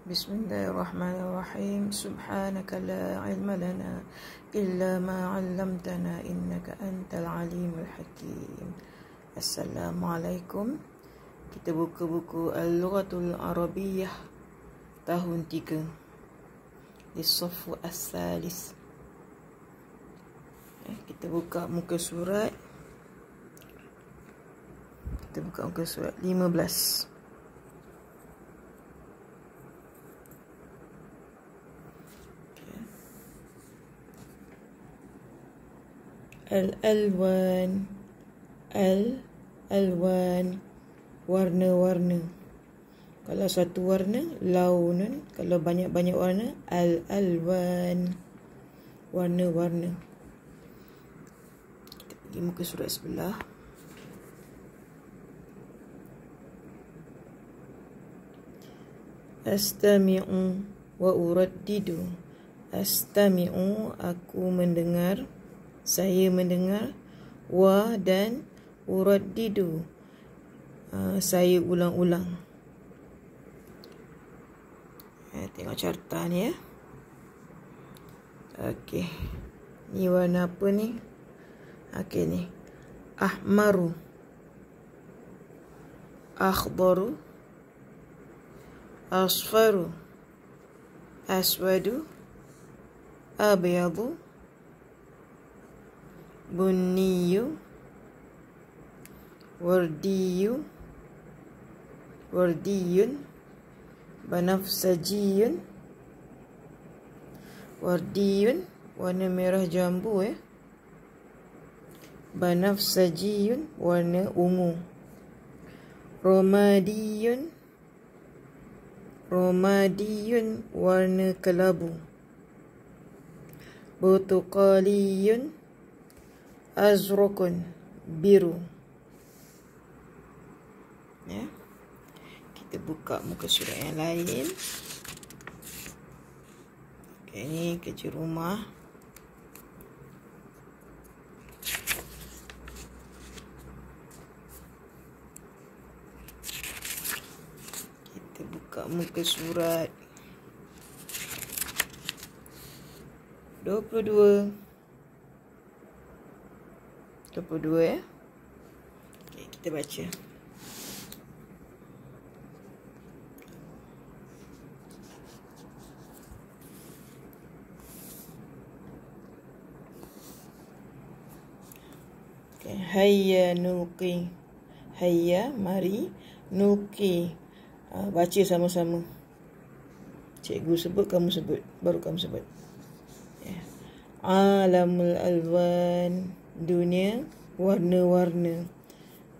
Bismillahirrahmanirrahim. Subhanaka la ilma lana illa ma 'allamtana innaka antal alimul hakim. Assalamualaikum. Kita buka buku Al-Lughatul Arabiyyah tahun 3 di Saffu As-Salis. Kita buka muka surat. Kita buka muka surat 15. Al-alwan, al-alwan, warna-warna. Kalau satu warna, launun. Kalau banyak-banyak warna, al-alwan, warna-warna. Kita pergi muka surat sebelah. Astami'u wa uraddidu. Astami'u, aku mendengar. Saya mendengar. Wa dan uraddidu, saya ulang-ulang. Tengok carta ni ya. Okey. Ni warna apa ni? Okey ni. Ahmaru, akhdaru, asfaru, aswadu, abyadu, bunniyu, wardiyu, wardiyun, banafsajiyun, wardiyun, warna merah jambu ya. Banafsajiyun, warna ungu. Romadiyun, romadiyun, warna kelabu. Burtuqaliyun, azraqun, biru. Ya. Kita buka muka surat yang lain. Okey, ni kerja rumah. Kita buka muka surat 22 ya. Okey, kita baca. Okay. Hayya nulqi. Hayya, mari. Nulqi, baca sama-sama. Cikgu sebut, kamu sebut. Baru kamu sebut. Alamul alwan, dunia warna-warna.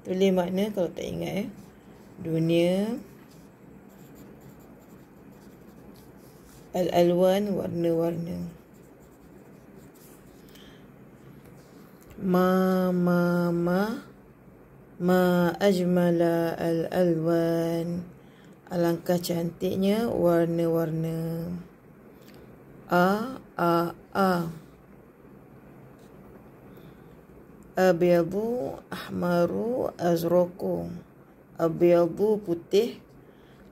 Tulis makna kalau tak ingat Dunia al-alwan, warna-warna. Ma ajmala al-alwan, alangkah cantiknya warna-warna. A abyadu, ahmaru, azraqu. Abyadu, putih.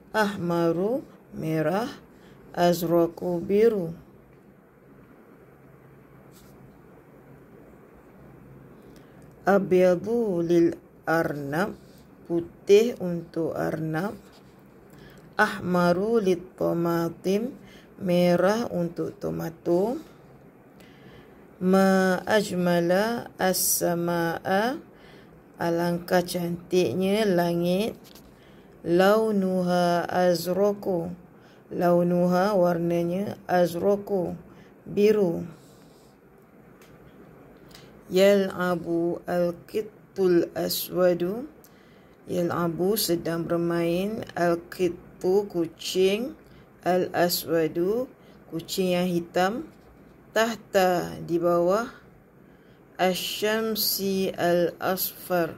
Ahmaru, merah. Azraqu, biru. Abyadu lil arnab, putih untuk arnab. Ahmaru lit tomatim, merah untuk tomato. Ma ajmala as-samaa, alangkah cantiknya langit. Launuha azraqu, launuha, warnanya. Azraqu, biru. Yal'abu al-qittul aswadu, yal'abu, sedang bermain. Al-qittu, kucing. Al-aswadu, kucing yang hitam. Tahta, di bawah. Asyamsi al-asfar,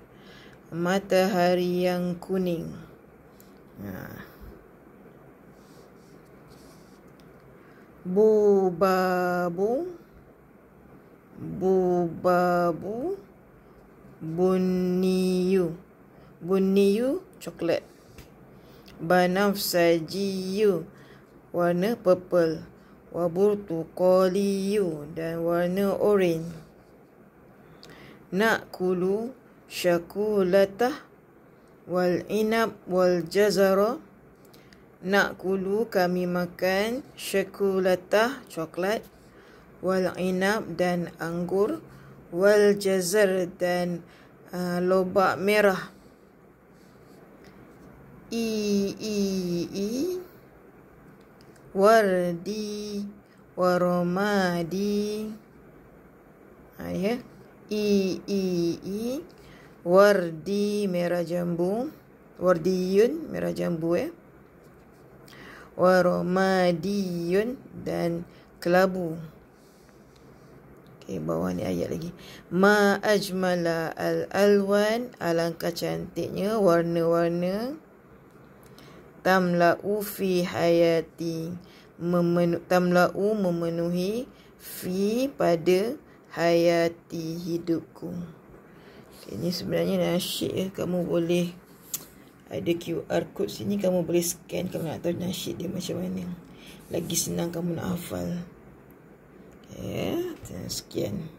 matahari yang kuning. Bubabu, bubabu. Bunniyu, bunniyu, coklat. Banafsajiyu, warna purple. Wa burtuqaliyu, dan warna orange. Na'kulu syakulatah wal inab wal jazara. Na'kulu, kami makan, syakulatah, coklat, wal inab, dan anggur, wal jazar, dan lobak merah. I wardi waromadi. Ya. I wardi, merah jambu. Wardiyun, merah jambu ya. Waromadiyun, dan kelabu. Okey, bawah ni ayat lagi. Ma ajmala al-alwan, alangkah cantiknya warna-warna. Tamla'u fi hayati, tamla'u, memenuhi, fi, pada, hayati, hidupku. Okay, ini sebenarnya nasyid ya. Kamu boleh, ada QR code sini, kamu boleh scan kalau nak tahu nasyid dia macam mana. Lagi senang kamu nak hafal. Okay, sekian.